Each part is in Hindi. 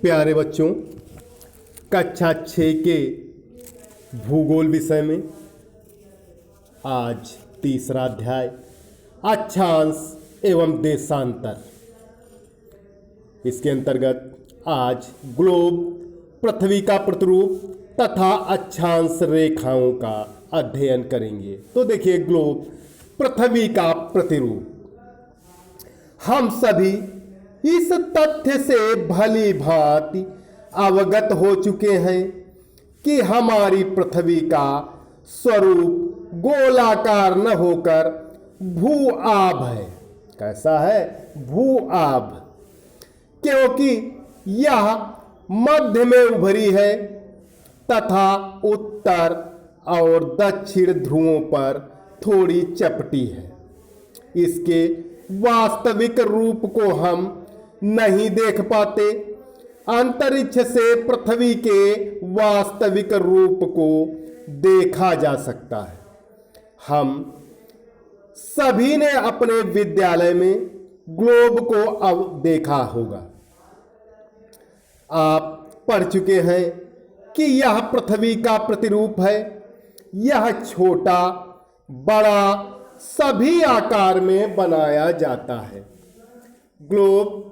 प्यारे बच्चों, कक्षा 6 के भूगोल विषय में आज तीसरा अध्याय अक्षांश एवं देशांतर, इसके अंतर्गत आज ग्लोब, पृथ्वी का प्रतिरूप तथा अक्षांश रेखाओं का अध्ययन करेंगे। तो देखिए, ग्लोब पृथ्वी का प्रतिरूप। हम सभी इस तथ्य से भली भांति अवगत हो चुके हैं कि हमारी पृथ्वी का स्वरूप गोलाकार न होकर भू-आभ है। कैसा है? भू-आभ। क्योंकि यह मध्य में उभरी है तथा उत्तर और दक्षिण ध्रुवों पर थोड़ी चपटी है। इसके वास्तविक रूप को हम नहीं देख पाते। अंतरिक्ष से पृथ्वी के वास्तविक रूप को देखा जा सकता है। हम सभी ने अपने विद्यालय में ग्लोब को अब देखा होगा। आप पढ़ चुके हैं कि यह पृथ्वी का प्रतिरूप है। यह छोटा बड़ा सभी आकार में बनाया जाता है। ग्लोब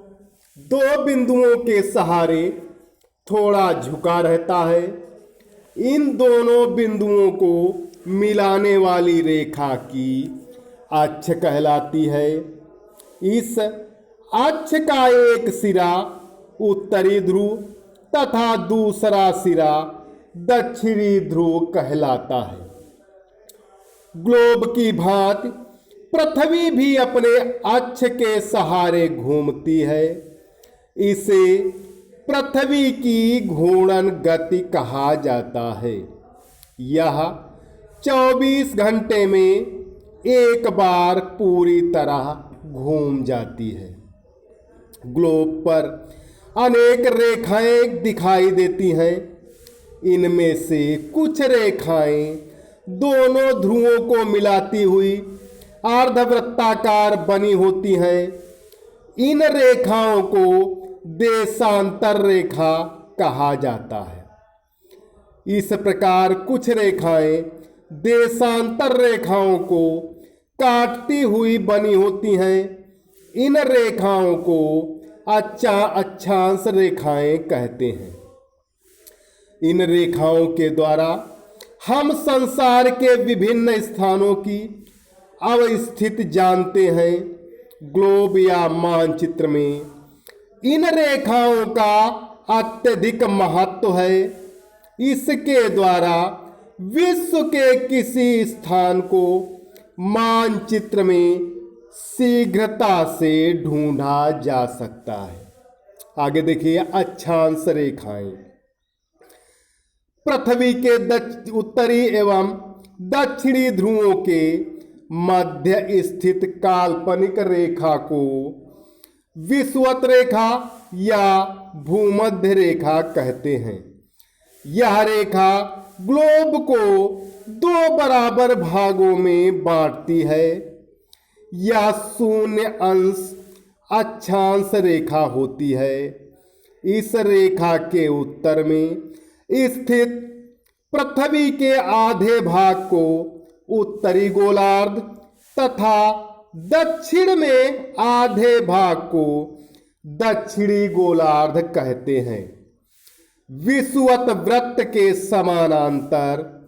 दो बिंदुओं के सहारे थोड़ा झुका रहता है। इन दोनों बिंदुओं को मिलाने वाली रेखा की अक्ष कहलाती है। इस अक्ष का एक सिरा उत्तरी ध्रुव तथा दूसरा सिरा दक्षिणी ध्रुव कहलाता है। ग्लोब की भांति पृथ्वी भी अपने अक्ष के सहारे घूमती है। इसे पृथ्वी की घूर्णन गति कहा जाता है। यह 24 घंटे में एक बार पूरी तरह घूम जाती है। ग्लोब पर अनेक रेखाएं दिखाई देती हैं। इनमें से कुछ रेखाएं दोनों ध्रुवों को मिलाती हुई अर्धवृत्ताकार बनी होती हैं। इन रेखाओं को देशांतर रेखा कहा जाता है। इस प्रकार कुछ रेखाएं देशांतर रेखाओं को काटती हुई बनी होती हैं। इन रेखाओं को अक्षांश रेखाएं कहते हैं। इन रेखाओं के द्वारा हम संसार के विभिन्न स्थानों की अवस्थिति जानते हैं। ग्लोब या मानचित्र में इन रेखाओं का अत्यधिक महत्व है। इसके द्वारा विश्व के किसी स्थान को मानचित्र में शीघ्रता से ढूंढा जा सकता है। आगे देखिए, अक्षांश रेखाएं पृथ्वी के उत्तरी एवं दक्षिणी ध्रुवों के मध्य स्थित काल्पनिक रेखा को विषुवत रेखा या भूमध्य रेखा कहते हैं। यह रेखा ग्लोब को दो बराबर भागों में बांटती है। यह शून्य अंश अक्षांश रेखा होती है। इस रेखा के उत्तर में स्थित पृथ्वी के आधे भाग को उत्तरी गोलार्ध तथा दक्षिण में आधे भाग को दक्षिणी गोलार्ध कहते हैं। विषुवत वृत्त के समानांतर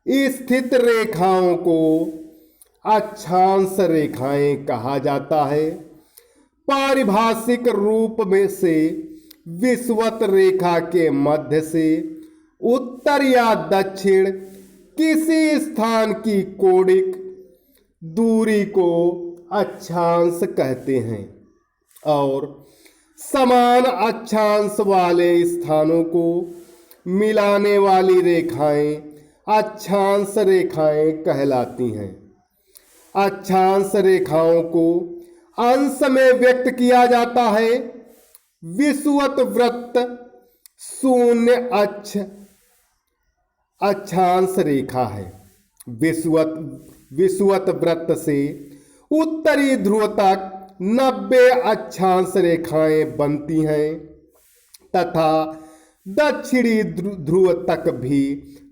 स्थित रेखाओं को अक्षांश रेखाएं कहा जाता है। पारिभाषिक रूप में से विषुवत रेखा के मध्य से उत्तर या दक्षिण किसी स्थान की कोणिक दूरी को अक्षांश कहते हैं और समान अक्षांश वाले स्थानों को मिलाने वाली रेखाएं अक्षांश रेखाएं कहलाती हैं। अक्षांश रेखाओं को अंश में व्यक्त किया जाता है। विषुवत वृत्त शून्य अक्ष अक्षांश रेखा है। विषुवत वृत्त से उत्तरी ध्रुव तक 90 अक्षांश रेखाएं बनती हैं। तथा दक्षिणी ध्रुव तक भी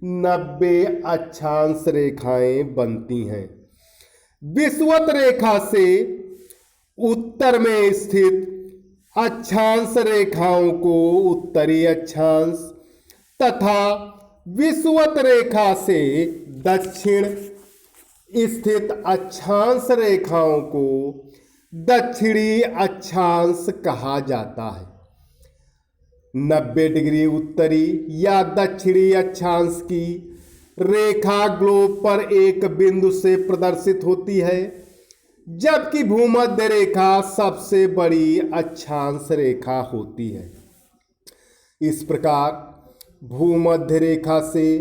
90 अक्षांश रेखाएं बनती हैं। विषुवत रेखा से उत्तर में स्थित अक्षांश रेखाओं को उत्तरी अक्षांश तथा विषुवत रेखा से दक्षिण स्थित अक्षांश रेखाओं को दक्षिणी अक्षांश कहा जाता है। 90 डिग्री उत्तरी या दक्षिणी अक्षांश की रेखा ग्लोब पर एक बिंदु से प्रदर्शित होती है, जबकि भूमध्य रेखा सबसे बड़ी अक्षांश रेखा होती है। इस प्रकार भूमध्य रेखा से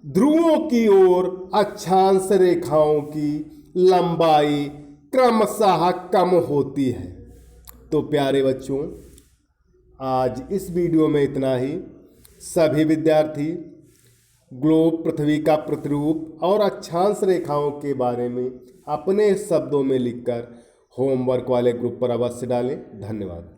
ध्रुवों की ओर अक्षांश रेखाओं की लंबाई क्रमशः कम होती है। तो प्यारे बच्चों, आज इस वीडियो में इतना ही। सभी विद्यार्थी ग्लोब, पृथ्वी का प्रतिरूप और अक्षांश रेखाओं के बारे में अपने शब्दों में लिखकर होमवर्क वाले ग्रुप पर अवश्य डालें। धन्यवाद।